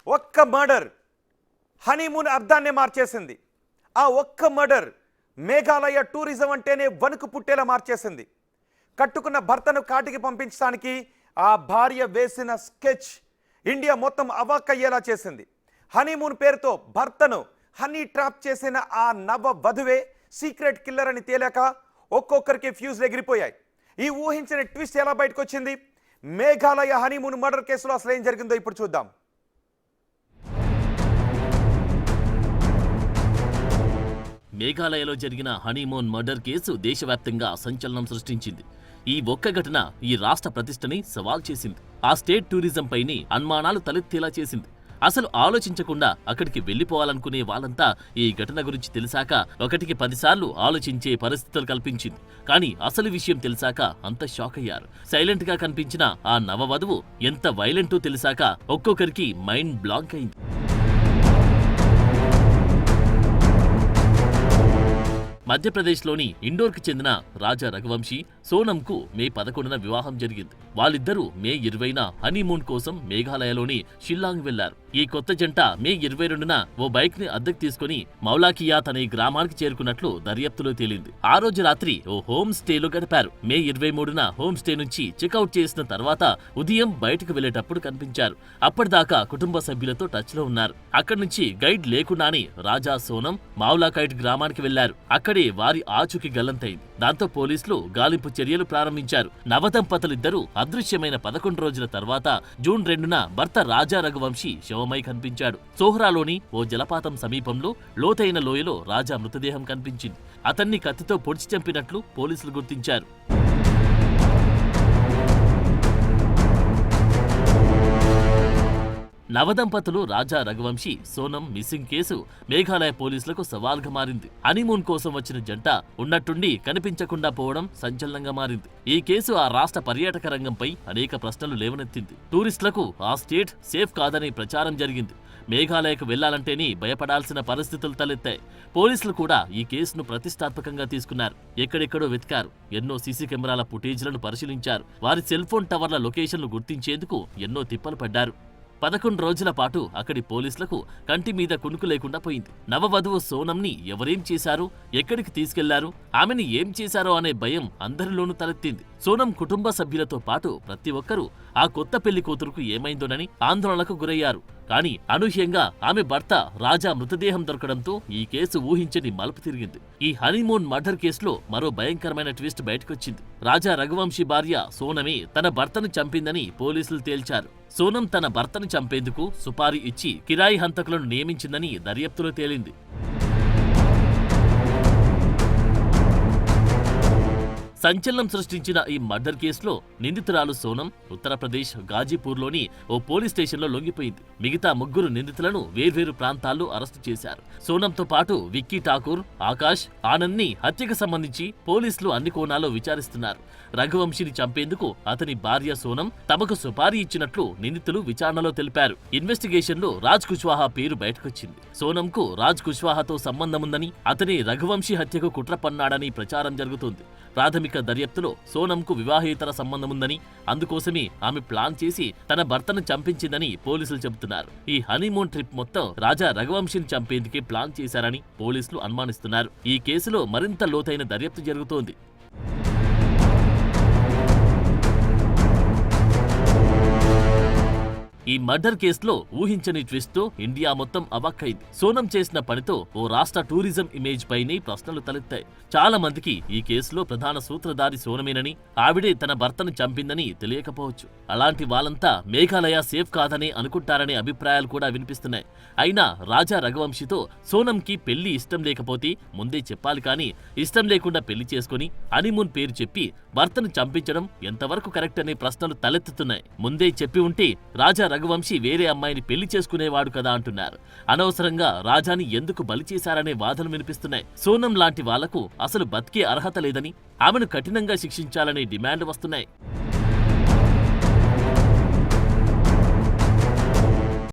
ఒక్క murder honeymoon అర్థాన్నే మార్చేసింది. ఆ ఒక్క మర్డర్ మేఘాలయ టూరిజం అంటేనే వణుకు పుట్టేలా మార్చేసింది. కట్టుకున్న భర్తను కాటికి పంపించడానికి ఆ భార్య వేసిన స్కెచ్ ఇండియా మొత్తం అవాక్కయ్యేలా చేసింది. హనీమూన్ పేరుతో భర్తను హనీ ట్రాప్ చేసిన ఆ నవ వధువే సీక్రెట్ కిల్లర్ అని తేలాక ఒక్కొక్కరికి ఫ్యూజ్ ఎగిరిపోయాయి. ఈ ఊహించిన ట్విస్ట్ ఎలా బయటకు వచ్చింది? మేఘాలయ హనీమూన్ మర్డర్ కేసులో అసలు ఏం జరిగిందో ఇప్పుడు చూద్దాం. మేఘాలయలో జరిగిన హనీమూన్ మర్డర్ కేసు దేశవ్యాప్తంగా సంచలనం సృష్టించింది. ఈ ఒక్క ఘటన ఈ రాష్ట్ర ప్రతిష్టని సవాల్ చేసింది. ఆ స్టేట్ టూరిజం పైని అనుమానాలు తలెత్తేలా చేసింది. అసలు ఆలోచించకుండా అక్కడికి వెళ్లిపోవాలనుకునే వాళ్ళంతా ఈ ఘటన గురించి తెలిసాక 1కి 10 సార్లు ఆలోచించే పరిస్థితులు కల్పించింది. కానీ అసలు విషయం తెలిసాక అంత షాక్ అయ్యారు. సైలెంట్ గా కనిపించిన ఆ నవవధువు ఎంత వైలెంటో తెలిసాక ఒక్కొక్కరికి మైండ్ బ్లాంక్ అయింది. మధ్యప్రదేశ్లోని ఇండోర్కి చెందిన రాజా రఘువంశీ సోనంకు మే 11న వివాహం జరిగింది. వాళ్ళిద్దరూ మే 20న హనీమూన్ కోసం మేఘాలయలోని షిల్లాంగ్ వెళ్లారు. ఈ కొత్త జంట మే 22న ఓ బైక్ ని అద్దెకు తీసుకుని మౌలాకియాత్ అనే గ్రామానికి చేరుకున్నట్లు దర్యాప్తులో తేలింది. ఆ రోజు రాత్రి ఓ హోమ్ స్టేలో గడిపారు. మే 23న హోమ్ స్టే నుంచి చెక్అవుట్ చేసిన తర్వాత ఉదయం బయటకు వెళ్లేటప్పుడు కనిపించారు. అప్పటిదాకా కుటుంబ సభ్యులతో టచ్ లో ఉన్నారు. అక్కడి నుంచి గైడ్ లేకుండానే రాజా సోనం మౌలాకైట్ గ్రామానికి వెళ్లారు. అక్కడే వారి ఆచూకీ గల్లంతైంది. దాంతో పోలీసులు గాలింపు చర్యలు ప్రారంభించారు. నవదంపతులిద్దరూ అదృశ్యమైన 11 రోజుల తర్వాత జూన్ 2న భర్త రాజా రఘువంశీ శవమై కనిపించాడు. సోహ్రాలోని ఓ జలపాతం సమీపంలో లోతైన లోయలో రాజా మృతదేహం కనిపించింది. అతన్ని కత్తితో పొడిచి చంపినట్లు పోలీసులు గుర్తించారు. నవదంపతులు రాజా రఘువంశీ సోనం మిస్సింగ్ కేసు మేఘాలయ పోలీసులకు సవాల్గా మారింది. హనీమూన్ కోసం వచ్చిన జంట ఉన్నట్టుండి కనిపించకుండా పోవడం సంచలనంగా మారింది. ఈ కేసు ఆ రాష్ట్ర పర్యాటక రంగంపై అనేక ప్రశ్నలు లేవనెత్తింది. టూరిస్టులకు ఆ స్టేట్ సేఫ్ కాదని ప్రచారం జరిగింది. మేఘాలయకు వెళ్లాలంటేనే భయపడాల్సిన పరిస్థితులు తలెత్తాయి. పోలీసులు కూడా ఈ కేసును ప్రతిష్టాత్మకంగా తీసుకున్నారు. ఎక్కడెక్కడో వెతికారు. ఎన్నో సీసీ కెమెరాల ఫుటేజ్లను పరిశీలించారు. వారి సెల్ ఫోన్ టవర్ల లొకేషన్లు గుర్తించేందుకు ఎన్నో తిప్పలు పడ్డారు. 11 రోజుల పాటు అక్కడి పోలీసులకు కంటి మీద కునుకు లేకుండా పోయింది. నవవధువు సోనంని ఎవరేం చేశారు, ఎక్కడికి తీసుకెళ్లారు, ఆమెని ఏం చేశారో అనే భయం అందరిలోనూ తలెత్తింది. సోనం కుటుంబ సభ్యులతో పాటు ప్రతి ఒక్కరూ ఆ కొత్త పెళ్లి కూతురుకు ఏమైందోనని ఆందోళనకు గురయ్యారు. కానీ అనూహ్యంగా ఆమె భర్త రాజా మృతదేహం దొరకడంతో ఈ కేసు ఊహించని మలుపు తిరిగింది. ఈ హనీమూన్ మర్డర్ కేసులో మరో భయంకరమైన ట్విస్ట్ బయటకొచ్చింది. రాజా రఘువంశీ భార్య సోనమే తన భర్తను చంపిందని పోలీసులు తేల్చారు. సోనం తన భర్తను చంపేందుకు సుపారీ ఇచ్చి కిరాయి హంతకులను నియమించిందని దర్యాప్తులో తేలింది. సంచలనం సృష్టించిన ఈ మర్డర్ కేసులో నిందితురాలు సోనం ఉత్తరప్రదేశ్ గాజీపూర్లోని ఓ పోలీస్ స్టేషన్లో లొంగిపోయింది. మిగతా 3 నిందితులను వేర్వేరు ప్రాంతాల్లో అరెస్టు చేశారు. సోనంతో పాటు విక్కీ ఠాకూర్, ఆకాష్, ఆనంద్ని హత్యకు సంబంధించి పోలీసులు అన్ని కోణాల్లో విచారిస్తున్నారు. రఘువంశీని చంపేందుకు అతని భార్య సోనం తమకు సుపారీ ఇచ్చినట్లు నిందితులు విచారణలో తెలిపారు. ఇన్వెస్టిగేషన్లో రాజ్ కుష్వాహా పేరు బయటకొచ్చింది. సోనంకు రాజ్ కుష్వాహాతో సంబంధముందని, అతని రఘువంశీ హత్యకు కుట్ర పన్నాడని ప్రచారం జరుగుతోంది. ప్రాథమిక దర్యాప్తులో సోనంకు వివాహేతర సంబంధముందని, అందుకోసమే ఆమె ప్లాన్ చేసి తన భర్తను చంపించిందని పోలీసులు చెబుతున్నారు. ఈ హనీమూన్ ట్రిప్ మొత్తం రాజా రఘువంశీని చంపేందుకే ప్లాన్ చేశారని పోలీసులు అనుమానిస్తున్నారు. ఈ కేసులో మరింత లోతైన దర్యాప్తు జరుగుతోంది. ఈ మర్డర్ కేసులో ఊహించని ట్విస్ట్ తో ఇండియా మొత్తం అవాక్కైంది. సోనం చేసిన పనితో ఓ రాష్ట్ర టూరిజం ఇమేజ్ పైనే ప్రశ్నలు తలెత్తాయి. చాలా మందికి ఈ కేసులో ప్రధాన సూత్రధారి సోనమేనని, ఆవిడే తన భర్తను చంపిందని తెలియకపోవచ్చు. అలాంటి వాళ్ళంతా మేఘాలయ సేఫ్ కాదనే అనుకుంటారనే అభిప్రాయాలు కూడా వినిపిస్తున్నాయి. అయినా రాజా రఘువంశీతో సోనంకి పెళ్లి ఇష్టం లేకపోతే ముందే చెప్పాలి, కానీ ఇష్టం లేకుండా పెళ్లి చేసుకుని హనీమూన్ పేరు చెప్పి భర్తను చంపించడం ఎంతవరకు కరెక్ట్ అనే ప్రశ్నలు తలెత్తుతున్నాయి. ముందే చెప్పి ఉంటే రాజా రఘువంశీ వేరే అమ్మాయిని పెళ్లి చేసుకునేవాడు కదా అంటున్నారు. అనవసరంగా రాజాని ఎందుకు బలి చేశారనే వాదనలు వినిపిస్తున్నాయి. సోనం లాంటి వాళ్లకు అసలు బతికే అర్హత లేదని, ఆమెను కఠినంగా శిక్షించాలనే డిమాండ్ వస్తున్నాయి.